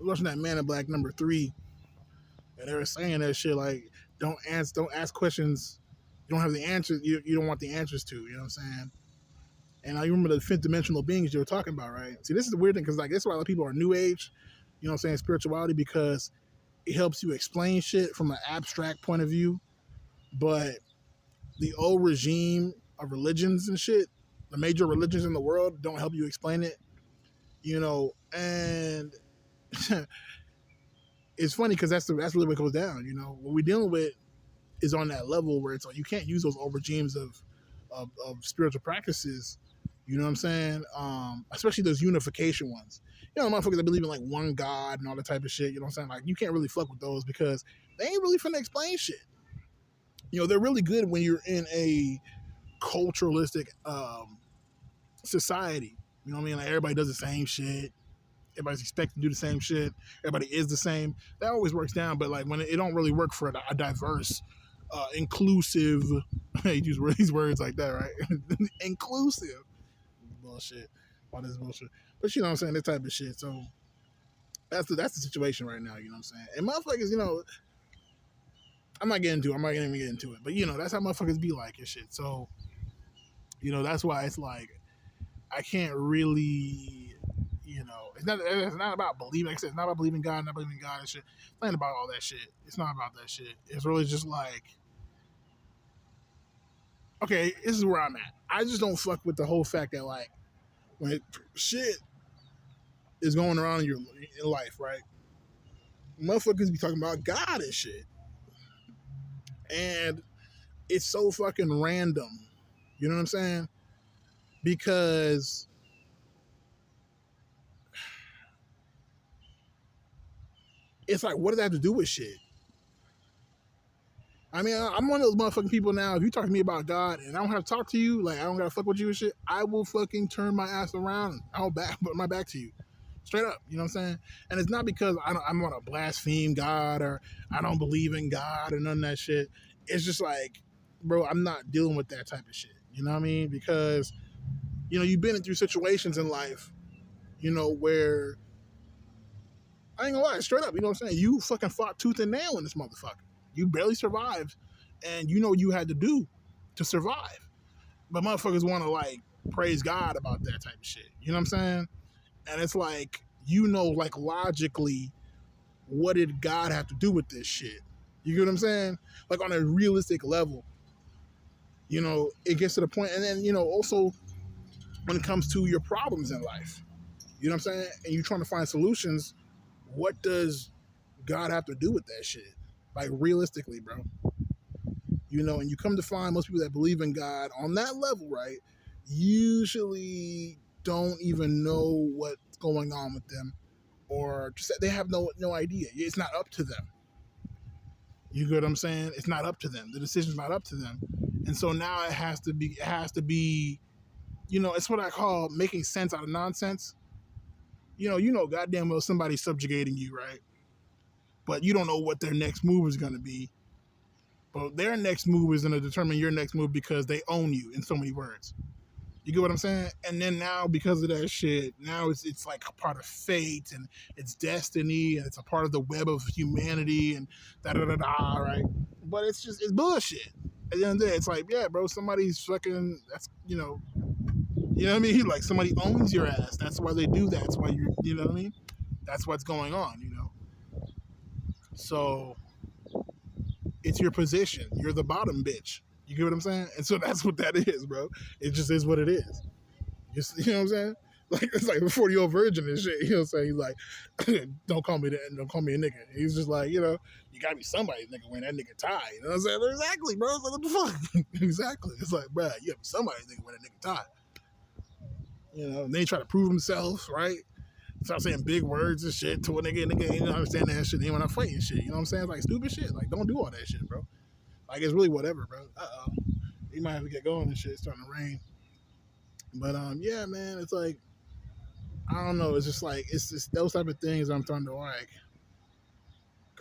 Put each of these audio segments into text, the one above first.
watching that Man in Black #3, and they were saying that shit like, don't ask questions you don't have the answers. You don't want the answers to. You know what I'm saying? And I remember the fifth dimensional beings you were talking about, right? See, this is the weird thing because like that's why a lot of people are New Age. You know what I'm saying? Spirituality, because it helps you explain shit from an abstract point of view, but the old regime of religions and shit, the major religions in the world, don't help you explain it. You know, and it's funny because that's really what goes down. You know, what we're dealing with is on that level where it's like you can't use those old regimes of spiritual practices. You know what I'm saying? Especially those unification ones. You know, motherfuckers that believe in like one God and all that type of shit. You know what I'm saying? Like you can't really fuck with those because they ain't really finna explain shit. You know, they're really good when you're in a culturalistic society. You know what I mean? Like everybody does the same shit. Everybody's expected to do the same shit. Everybody is the same. That always works down, but like when it don't really work for a diverse, inclusive, you use these words like that, right? Inclusive bullshit, all this bullshit. But you know what I'm saying, that type of shit. So that's the situation right now. You know what I'm saying? And motherfuckers, you know, I'm not getting into it. I'm not gonna even get into it. But you know, that's how motherfuckers be like and shit. So you know, that's why it's like I can't really, you know, it's not about believing. Like I said, it's not about believing God, not believing God and shit. It's not about all that shit. It's not about that shit. It's really just like, okay, this is where I'm at. I just don't fuck with the whole fact that like when shit is going around in your in life, right? Motherfuckers be talking about God and shit, and it's so fucking random. You know what I'm saying? Because it's like, what does that have to do with shit? I mean, I'm one of those motherfucking people now. If you talk to me about God and I don't have to talk to you, like I don't gotta fuck with you and shit, I will fucking turn my ass around. I'll put my back to you, straight up. You know what I'm saying? And it's not because I'm gonna blaspheme God or I don't believe in God or none of that shit. It's just like, bro, I'm not dealing with that type of shit. You know what I mean? Because you know you've been through situations in life, you know, where I ain't gonna lie, straight up. You know what I'm saying? You fucking fought tooth and nail in this motherfucker. You barely survived, and you know what you had to do to survive. But motherfuckers want to like praise God about that type of shit. You know what I'm saying? And it's like, you know, like logically, what did God have to do with this shit? You get what I'm saying? Like on a realistic level, you know, it gets to the point, and then you know, also when it comes to your problems in life, you know what I'm saying? And you're trying to find solutions. What does God have to do with that shit? Like realistically, bro. You know, and you come to find most people that believe in God on that level, right, usually don't even know what's going on with them, or just they have no idea. It's not up to them. You get what I'm saying? It's not up to them. The decision's not up to them. And so now it has to be, you know, it's what I call making sense out of nonsense. You know, goddamn well somebody's subjugating you, right? But you don't know what their next move is gonna be. But their next move is gonna determine your next move because they own you in so many words. You get what I'm saying? And then now, because of that shit, now it's like a part of fate and it's destiny and it's a part of the web of humanity and da da da da, right? But it's bullshit. At the end of the day, it's like, yeah, bro, somebody's fucking, that's, you know what I mean? Like somebody owns your ass. That's why they do that. That's why you know what I mean? That's what's going on, you know? So it's your position. You're the bottom bitch. You get what I'm saying? And so that's what that is, bro. It just is what it is. You know what I'm saying? Like it's like a 40-year-old virgin and shit. You know what I'm saying? He's like, don't call me that. Don't call me a nigga. He's just like, you know, you gotta be somebody nigga wearing that nigga tie. You know what I'm saying? Exactly, bro. It's like, what the fuck? Exactly. It's like, bro, you gotta be somebody nigga wearing that nigga tie. You know, and then he try to prove himself, right? Start saying big words and shit to a nigga ain't understand that shit. He when I fight and shit. You know what I'm saying? Like stupid shit. Like don't do all that shit, bro. Like it's really whatever, bro. You might have to get going and shit. It's starting to rain. But yeah, man, it's like I don't know. It's just like it's just those type of things I'm starting to like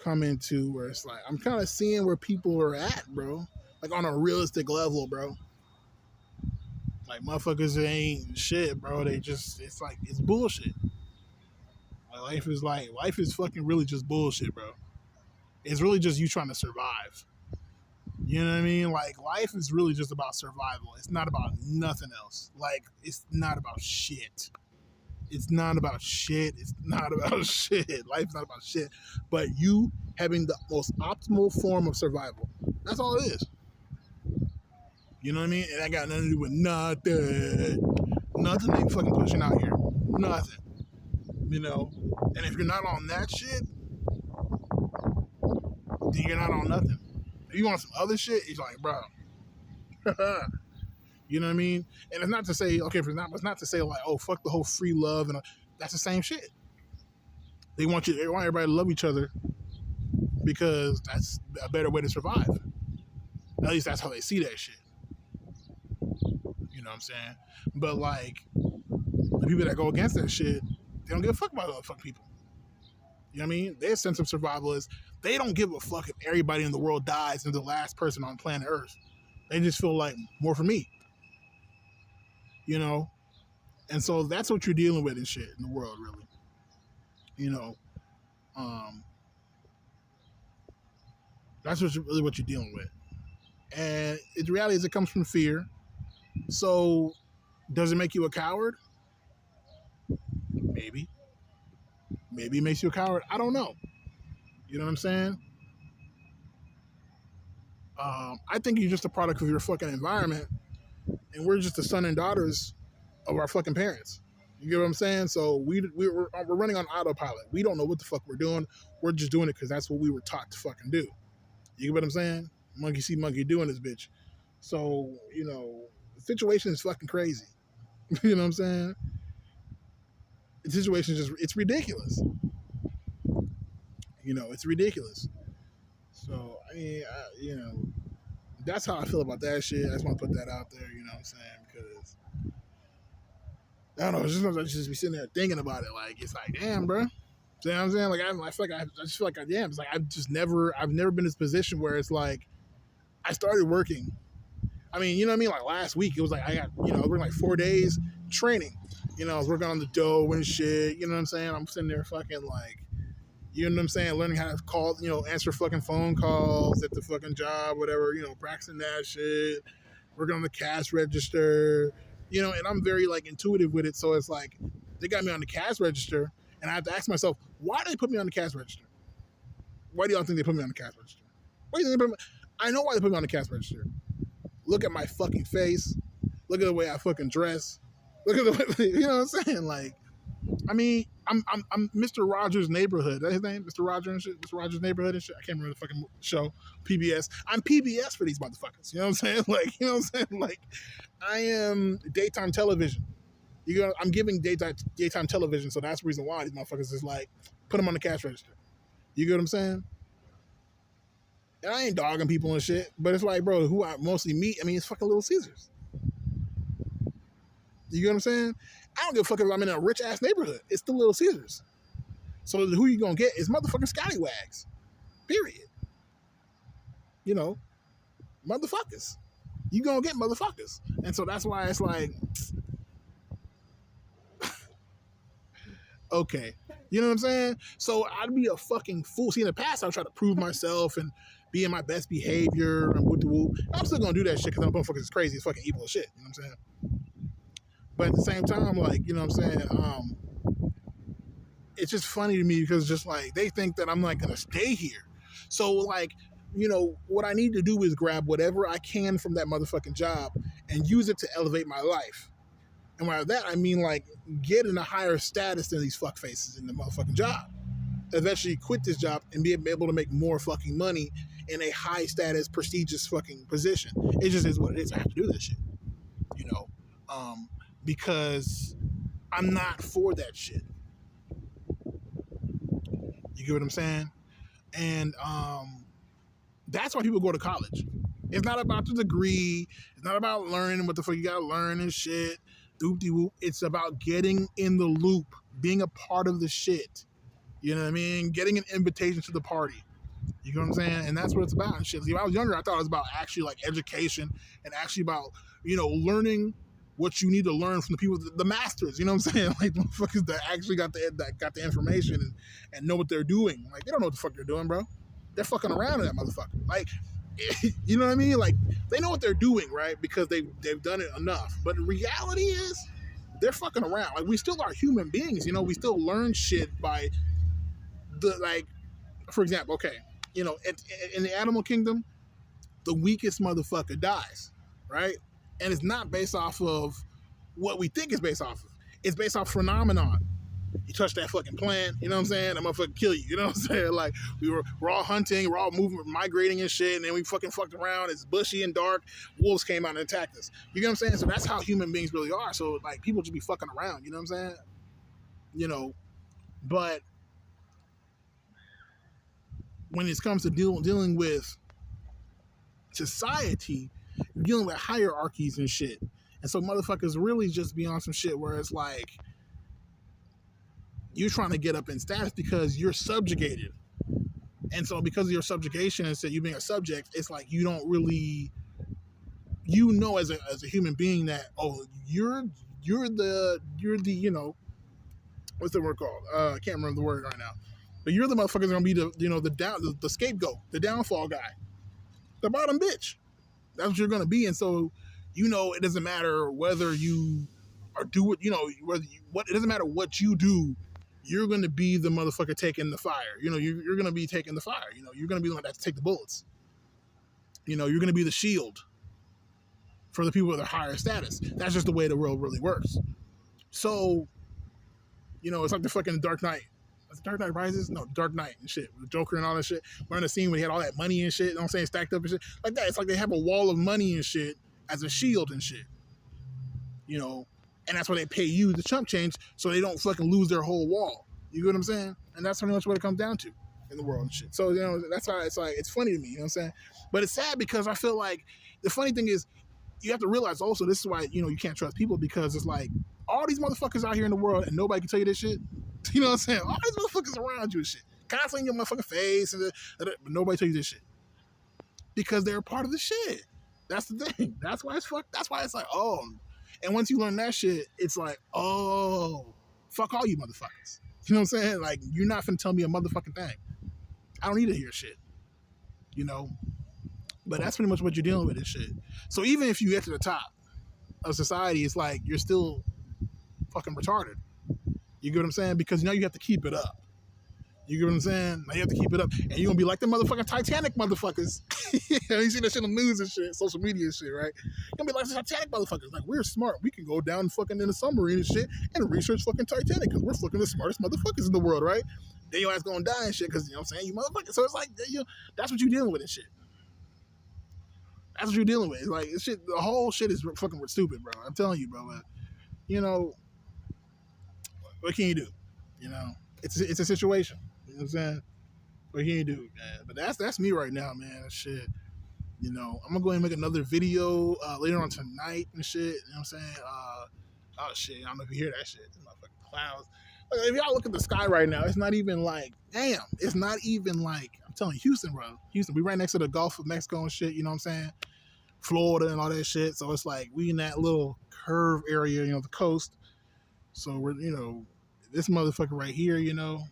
come into where it's like I'm kind of seeing where people are at, bro. Like on a realistic level, bro. Like motherfuckers ain't shit, bro. They just it's like it's bullshit. Life is fucking really just bullshit, bro. It's really just you trying to survive. You know what I mean? Like life is really just about survival. It's not about nothing else. Like it's not about shit. It's not about shit. It's not about shit. Life's not about shit. But you having the most optimal form of survival. That's all it is. You know what I mean? And that got nothing to do with nothing. Nothing they fucking pushing out here. Nothing. You know? And if you're not on that shit, then you're not on nothing. If you want some other shit, it's like, bro. You know what I mean? And it's not to say, okay, it's not to say like, oh, fuck the whole free love and that's the same shit. They want everybody to love each other because that's a better way to survive. At least that's how they see that shit. You know what I'm saying? But like the people that go against that shit, they don't give a fuck about other fuck people. You know what I mean? Their sense of survival is they don't give a fuck if everybody in the world dies and the last person on planet Earth. They just feel like more for me. You know? And so that's what you're dealing with and shit in the world, really. You know? That's really what you're dealing with. And the reality is it comes from fear. So does it make you a coward? Maybe. Maybe it makes you a coward. I don't know. You know what I'm saying? I think you're just a product of your fucking environment, and we're just the son and daughters of our fucking parents. You get what I'm saying? So we're running on autopilot. We don't know what the fuck we're doing. We're just doing it because that's what we were taught to fucking do. You get what I'm saying? Monkey see, monkey doing this bitch. So, you know, the situation is fucking crazy. You know what I'm saying? The situation is just, it's ridiculous. You know, it's ridiculous. So, I mean, you know, that's how I feel about that shit. I just want to put that out there, you know what I'm saying? Because, I don't know, sometimes I just be sitting there thinking about it. Like, it's like, damn, bro. You know what I'm saying? Like, I feel like I just feel like I am. It's like, I've never been in this position where it's like, I started working. I mean, you know what I mean? Like, last week, it was like, I got, you know, I was working like 4 days training. You know, I was working on the dough and shit. You know what I'm saying? I'm sitting there fucking like, you know what I'm saying? Learning how to call, you know, answer fucking phone calls at the fucking job, whatever, you know, practicing that shit, working on the cash register, you know, and I'm very like intuitive with it. So it's like, they got me on the cash register and I have to ask myself, why do they put me on the cash register? Why do y'all think they put me on the cash register? Why do you think they put me? I know why they put me on the cash register. Look at my fucking face. Look at the way I fucking dress. Look at the way, you know what I'm saying? Like, I mean, I'm Mr. Rogers' Neighborhood. That's his name? Mr. Rogers and shit? Mr. Rogers' Neighborhood and shit? I can't remember the fucking show. PBS. I'm PBS for these motherfuckers. You know what I'm saying? Like, you know what I'm saying? Like, I am daytime television. I'm giving daytime television, so that's the reason why these motherfuckers is like, put them on the cash register. You get what I'm saying? And I ain't dogging people and shit, but it's like, bro, who I mostly meet, I mean, it's fucking Little Caesars. You get what I'm saying? I don't give a fuck if I'm in a rich ass neighborhood. It's the Little Caesars. So who you gonna get is motherfucking scallywags. Period. You know, motherfuckers. You gonna get motherfuckers. And so that's why it's like, okay. You know what I'm saying? So I'd be a fucking fool. See, in the past, I would try to prove myself and be in my best behavior and whoop de whoop. I'm still gonna do that shit because I'm motherfuckers is crazy. It's fucking evil as shit. You know what I'm saying? But at the same time, like, you know what I'm saying? It's just funny to me because just like they think that I'm like gonna stay here. So like, you know, what I need to do is grab whatever I can from that motherfucking job and use it to elevate my life. And by that I mean like getting a higher status than these fuckfaces in the motherfucking job. Eventually quit this job and be able to make more fucking money in a high status, prestigious fucking position. It just is what it is. I have to do this shit. You know? Because I'm not for that shit. You get what I'm saying? And that's why people go to college. It's not about the degree. It's not about learning what the fuck you gotta learn and shit. Doop-de-whoop. It's about getting in the loop, being a part of the shit. You know what I mean? Getting an invitation to the party. You know what I'm saying? And that's what it's about and shit. See, when I was younger, I thought it was about actually like education and actually about, you know, learning what you need to learn from the people, the masters. You know what I'm saying? Like the motherfuckers that actually got the information and know what they're doing. Like they don't know what the fuck they're doing, bro. They're fucking around in that motherfucker. Like, you know what I mean? Like they know what they're doing, right? Because they've done it enough. But the reality is, they're fucking around. Like we still are human beings. You know, we still learn shit by the like. For example, okay, you know, in the animal kingdom, the weakest motherfucker dies, right? And it's not based off of what we think it's based off of. It's based off phenomenon. You touch that fucking plant, you know what I'm saying? That motherfucker kill you, you know what I'm saying? Like we're all hunting, we're all moving, migrating and shit, and then we fucked around. It's bushy and dark. Wolves came out and attacked us. You know what I'm saying? So that's how human beings really are. So like people just be fucking around, you know what I'm saying? You know, but when it comes to dealing with society, you're dealing with hierarchies and shit. And so motherfuckers really just be on some shit where it's like you're trying to get up in status because you're subjugated. And so because of your subjugation and so you being a subject, it's like you don't really, you know, as a human being that, oh, you're the you know, what's the word called? I can't remember the word right now. But you're the motherfuckers gonna be the scapegoat, the downfall guy, the bottom bitch. That's what you're gonna be. And so, you know, it doesn't matter whether you or do it, you know, it doesn't matter what you do, you're gonna be the motherfucker taking the fire. You know, you're gonna be taking the fire. You know, you're gonna be the one that has to take the bullets. You know, you're gonna be the shield for the people with a higher status. That's just the way the world really works. So, you know, it's like the fucking Dark Knight. Dark Knight Rises? No, Dark Knight and shit. With the Joker and all that shit. We're in a scene where he had all that money and shit, you know what I'm saying, stacked up and shit. Like that. It's like they have a wall of money and shit as a shield and shit. You know, and that's why they pay you the chump change so they don't fucking lose their whole wall. You get what I'm saying? And that's pretty much what it comes down to in the world and shit. So, you know, that's why it's like, it's funny to me, you know what I'm saying? But it's sad because I feel like the funny thing is, you have to realize also this is why, you know, you can't trust people because it's like all these motherfuckers out here in the world and nobody can tell you this shit. You know what I'm saying? All these motherfuckers around you and shit. Constantly in your motherfucking face, but nobody tell you this shit. Because they're a part of the shit. That's the thing. That's why it's fucked. That's why it's like, oh. And once you learn that shit, it's like, oh, fuck all you motherfuckers. You know what I'm saying? Like, you're not finna tell me a motherfucking thing. I don't need to hear shit. You know? But that's pretty much what you're dealing with and shit. So even if you get to the top of society, it's like you're still fucking retarded. You get what I'm saying? Because now you have to keep it up. You get what I'm saying? Now you have to keep it up. And you're going to be like the motherfucking Titanic motherfuckers. You see that shit on the news and shit, social media and shit, right? You're going to be like the Titanic motherfuckers. Like, we're smart. We can go down fucking in the submarine and shit and research fucking Titanic because we're fucking the smartest motherfuckers in the world, right? Then your ass going to die and shit because, you know what I'm saying? You motherfuckers. So it's like, that's what you're dealing with and shit. That's what you're dealing with. It's like, this shit, the whole shit is fucking stupid, bro. I'm telling you, bro. But, you know, what can you do? You know, it's a situation. You know what I'm saying? What can you do, man? But that's me right now, man. Shit. You know, I'm gonna go ahead and make another video later on tonight and shit. You know what I'm saying? Oh shit, I don't know if you hear that shit. It's motherfucking clouds. Like, if y'all look at the sky right now, it's not even like, damn. It's not even like, I'm telling you, Houston, bro. Houston, we right next to the Gulf of Mexico and shit. You know what I'm saying? Florida and all that shit. So it's like we in that little curve area, you know, the coast. So we're, you know, this motherfucker right here, you know,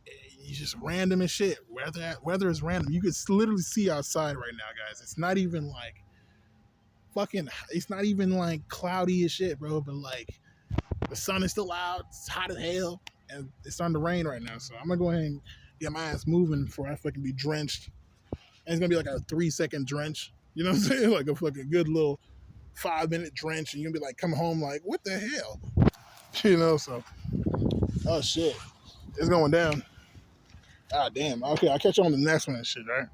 he's just random as shit. Weather is random. You could literally see outside right now, guys. It's not even like fucking, it's not even like cloudy as shit, bro. But like the sun is still out. It's hot as hell. And it's starting to rain right now. So I'm going to go ahead and get my ass moving before I fucking be drenched. And it's going to be like a 3-second drench. You know what I'm saying? Like a fucking good little 5-minute drench. And you're going to be like, come home like, what the hell? You know, so. Oh, shit. It's going down. Ah, damn. Okay, I'll catch you on the next one and shit, right?